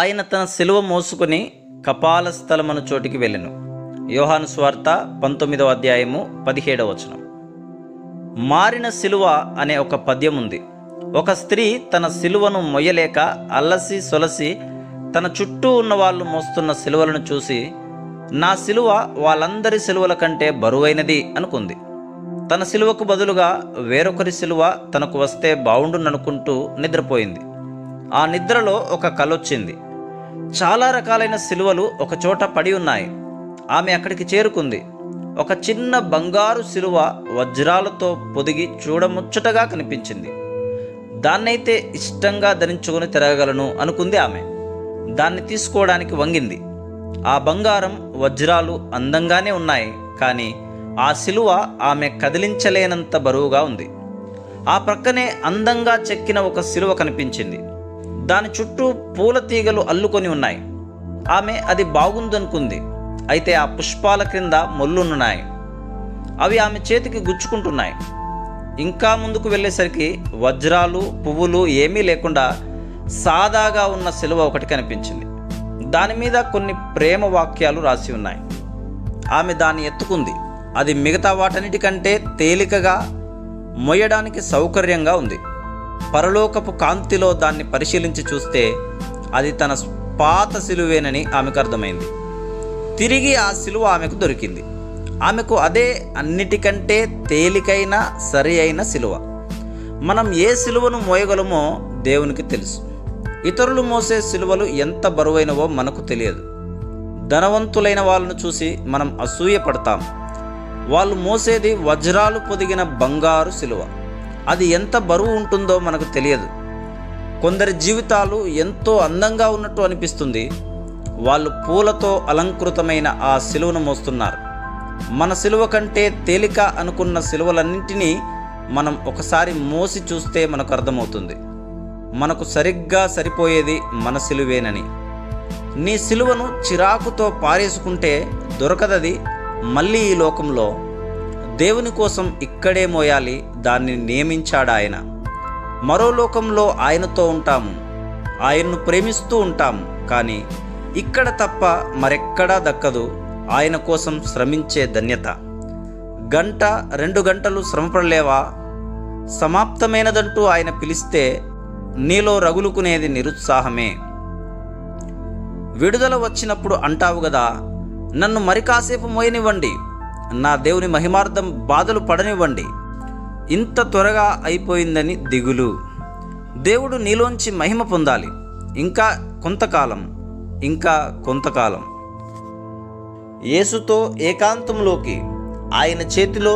ఆయన తన సిలువ మోసుకొని కపాల స్థలమను చోటికి వెళ్ళెను. యోహాను సువార్త 19వ అధ్యాయము 17వ వచనం. మారిన సిలువ అనే ఒక పద్యం ఉంది. ఒక స్త్రీ తన సిలువను మొయ్యలేక అల్లసి సొలసి తన చుట్టూ ఉన్న వాళ్ళు మోస్తున్న సిలువలను చూసి, నా సిలువ వాళ్ళందరి సిలువల కంటే బరువైనది అనుకుంది. తన సిలువకు బదులుగా వేరొకరి సిలువ తనకు వస్తే బావుండుననుకుంటూ నిద్రపోయింది. ఆ నిద్రలో ఒక కలొచ్చింది. చాలా రకాలైన సిలువలు ఒకచోట పడి ఉన్నాయి. ఆమె అక్కడికి చేరుకుంది. ఒక చిన్న బంగారు సిలువ వజ్రాలతో పొదిగి చూడముచ్చటగా కనిపించింది. దాన్నైతే ఇష్టంగా ధరించుకొని తిరగగలను అనుకుంది ఆమె. దాన్ని తీసుకోవడానికి వంగింది. ఆ బంగారం వజ్రాలు అందంగానే ఉన్నాయి, కానీ ఆ సిలువ ఆమె కదిలించలేనంత బరువుగా ఉంది. ఆ ప్రక్కనే అందంగా చెక్కిన ఒక సిలువ కనిపించింది. దాని చుట్టూ పూల తీగలు అల్లుకొని ఉన్నాయి. ఆమె అది బాగుందనుకుంది. అయితే ఆ పుష్పాల క్రింద ముళ్ళున్నాయి. అవి ఆమె చేతికి గుచ్చుకుంటున్నాయి. ఇంకా ముందుకు వెళ్ళేసరికి వజ్రాలు పువ్వులు ఏమీ లేకుండా సాదాగా ఉన్న సిలువ ఒకటి కనిపించింది. దాని మీద కొన్ని ప్రేమ వాక్యాలు రాసి ఉన్నాయి. ఆమె దాన్ని ఎత్తుకుంది. అది మిగతా వాటన్నిటికంటే తేలికగా మొయ్యడానికి సౌకర్యంగా ఉంది. పరలోకపు కాంతిలో దాన్ని పరిశీలించి చూస్తే అది తన పాత సిలువేనని ఆమెకు అర్థమైంది. తిరిగి ఆ సిలువ ఆమెకు దొరికింది. ఆమెకు అదే అన్నిటికంటే తేలికైన సరి అయిన సిలువ. మనం ఏ సిలువను మోయగలమో దేవునికి తెలుసు. ఇతరులు మోసే సిలువలు ఎంత బరువైనవో మనకు తెలియదు. ధనవంతులైన వాళ్ళను చూసి మనం అసూయపడతాం. వాళ్ళు మోసేది వజ్రాలు పొదిగిన బంగారు సిలువ. అది ఎంత బరువు ఉంటుందో మనకు తెలియదు. కొందరి జీవితాలు ఎంతో అందంగా ఉన్నట్టు అనిపిస్తుంది. వాళ్ళు పూలతో అలంకృతమైన ఆ సిలువను మోస్తున్నారు. మన సిలువ కంటే తేలిక అనుకున్న సిలువలన్నింటినీ మనం ఒకసారి మోసి చూస్తే మనకు అర్థమవుతుంది, మనకు సరిగ్గా సరిపోయేది మన సిలువేనని. నీ సిలువను చిరాకుతో పారేసుకుంటే దొరకదది మళ్ళీ ఈ లోకంలో. దేవుని కోసం ఇక్కడే మోయాలి. దాన్ని నియమించాడు ఆయన. మరో లోకంలో ఆయనతో ఉంటాము, ఆయన్ను ప్రేమిస్తూ ఉంటాము. కానీ ఇక్కడ తప్ప మరెక్కడా దక్కదు ఆయన కోసం శ్రమించే ధన్యత. 1-2 గంటలు శ్రమపడలేవా? సమాప్తమైనదంటూ ఆయన పిలిస్తే నీలో రగులుకునేది నిరుత్సాహమే. విడుదల వచ్చినప్పుడు అంటావు గదా, నన్ను మరి కాసేపు మోయనివ్వండి, నా దేవుని మహిమార్థం బాధలు పడనివ్వండి. ఇంత త్వరగా అయిపోయిందని దిగులు. దేవుడు నీలోంచి మహిమ పొందాలి. ఇంకా కొంతకాలం, ఇంకా కొంతకాలం యేసుతో ఏకాంతంలోకి, ఆయన చేతిలో